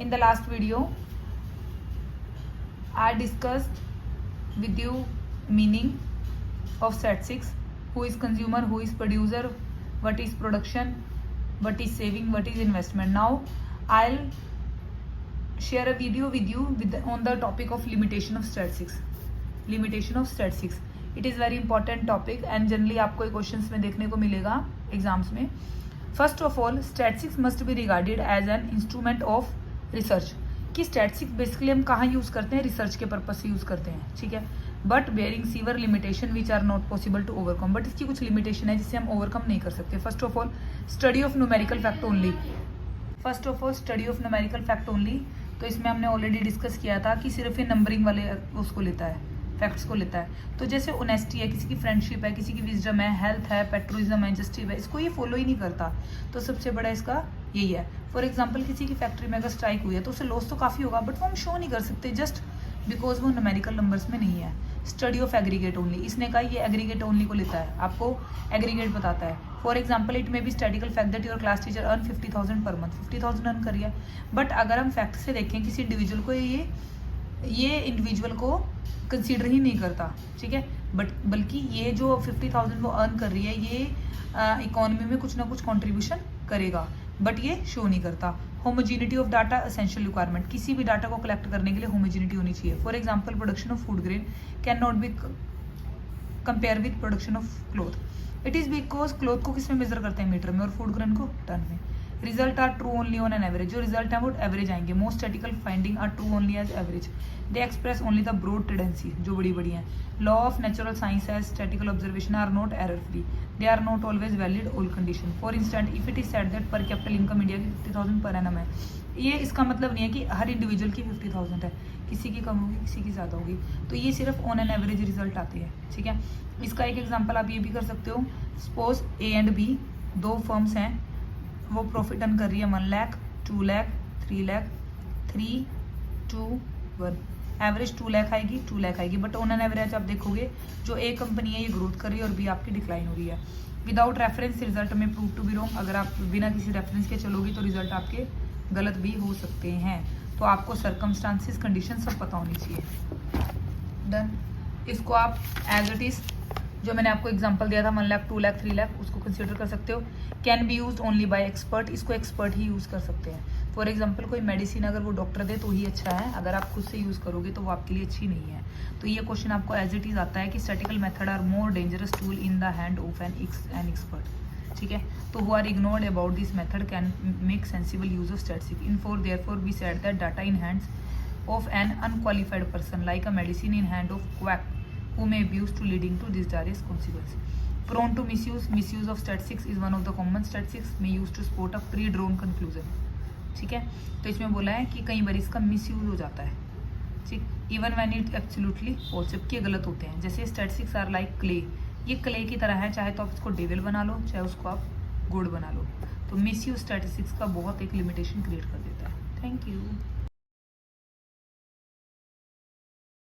In the last video, I discussed with you meaning of statistics, who is consumer, who is producer, what is production, what is saving, what is investment. Now I'll share a video with you on the topic of limitation of statistics. Limitation of statistics. It is very important topic and generally आपको ये questions में देखने को मिलेगा exams में. First of all, statistics must be regarded as an instrument of research. कि statistics basically हम कहाँ यूज़ करते हैं? रिसर्च के पर्पज से यूज़ करते हैं, ठीक है. But bearing severe limitation which are not possible to overcome. But इसकी कुछ लिमिटेशन है जिससे हम ओवरकम नहीं कर सकते. First of all, study of numerical fact only. First of all, study of numerical fact only. तो इसमें हमने ऑलरेडी डिस्कस किया था कि सिर्फ ये नंबरिंग वाले उसको लेता है, फैक्ट्स को लेता है. तो जैसे ऑनेस्टी है, किसी की फ्रेंडशिप है, किसी की विजडम है, हेल्थ है, पेट्रोलिज्म है, जस्टिस है, इसको ये फॉलो ही नहीं करता. तो सबसे बड़ा इसका यही है. फॉर एग्जांपल, किसी की फैक्ट्री में अगर स्ट्राइक हुई है तो उसे लॉस तो काफ़ी होगा, बट वो हम शो नहीं कर सकते जस्ट बिकॉज वो न्यूमेरिकल नंबर्स में नहीं है. Study of aggregate only. इसने कहा ये एग्रीगेट ओनली को लेता है, आपको एग्रीगेट बताता है. For example, it may be statistical fact that your class teacher earn 50,000 per month. 50,000 earn करिए. बट अगर हम फैक्ट से देखें, किसी इंडिविजुअल को ये इंडिविजुअल को कंसीडर ही नहीं करता, ठीक है. बल्कि ये जो 50,000 वो अर्न कर रही है, ये इकोनॉमी में कुछ ना कुछ कंट्रीब्यूशन करेगा, बट ये शो नहीं करता. Homogeneity of data essential requirement. किसी भी डाटा को कलेक्ट करने के लिए होमोजीनिटी होनी चाहिए. For example, production of food grain can not be compare with production of cloth. It is because cloth को किस में मेजर करते हैं? मीटर में, और फूड ग्रेन को टन में. Result are true only on an average. जो रिजल्ट है वो एवरेज आएंगे. Most statical finding are true only as average. They express only the broad tendency, जो बड़ी बड़ी हैं. Law of natural science as statical observation are not error free. They are not always valid all condition. For instant, if it is said that per capital income India की 50,000 per annum है, ये इसका मतलब नहीं है कि हर individual की 50,000 है. किसी की कम होगी, किसी की ज़्यादा होगी. तो ये सिर्फ ऑन एन एवरेज रिजल्ट आते हैं, ठीक है. इसका एक एग्जाम्पल आप ये भी कर सकते हो. सपोज ए एंड बी दो फर्म्स हैं, वो प्रॉफिट अर्न कर रही है 1 लाख, 2 लाख, 3 लाख, 3, 2, 1. एवरेज 2 लाख आएगी, 2 लाख आएगी. बट ऑन एन एवरेज आप देखोगे जो ए कंपनी है ये ग्रोथ कर रही है और बी आपकी डिक्लाइन हो रही है. विदाउट रेफरेंस रिजल्ट में प्रूव टू बी रॉन्ग. अगर आप बिना किसी रेफरेंस के चलोगी तो रिजल्ट आपके गलत भी हो सकते हैं. तो आपको सर्कमस्टांसिस, कंडीशन सब पता होनी चाहिए. डन. इसको आप एज इट इज़ जो मैंने आपको एग्जांपल दिया था 1 लाख, 2 लाख, 3 लाख, उसको कंसीडर कर सकते हो. Can be used only by expert. इसको एक्सपर्ट ही यूज़ कर सकते हैं. फॉर एग्जांपल, कोई मेडिसिन अगर वो डॉक्टर दे तो ही अच्छा है, अगर आप खुद से यूज़ करोगे तो वो आपके लिए अच्छी नहीं है. तो ये क्वेश्चन आपको एज इट इज़ आता है कि statical method are more dangerous tool in the hand of an expert, ठीक है. तो who are ignored about this method can make sensible use of statistics. In for therefore we said that data in hands of an unqualified person like a medicine in hand of quack who may be used to leading to this direct consequence. Prone to misuse. Misuse of statistics is one of the common. Statistics may use to support a pre-drawn conclusion, ठीक है. तो इसमें बोला है कि कई बार इसका misuse हो जाता है, ठीक. Even when it absolutely false, जबकि ये गलत होते हैं. जैसे स्टैटिस्टिक्स आर लाइक क्ले. ये क्ले की तरह है, चाहे तो आप इसको डेविल बना लो, चाहे उसको आप गुड़ बना लो. तो मिसयूज स्टैटिस्टिक्स का बहुत एक लिमिटेशन क्रिएट कर देता है. Thank you.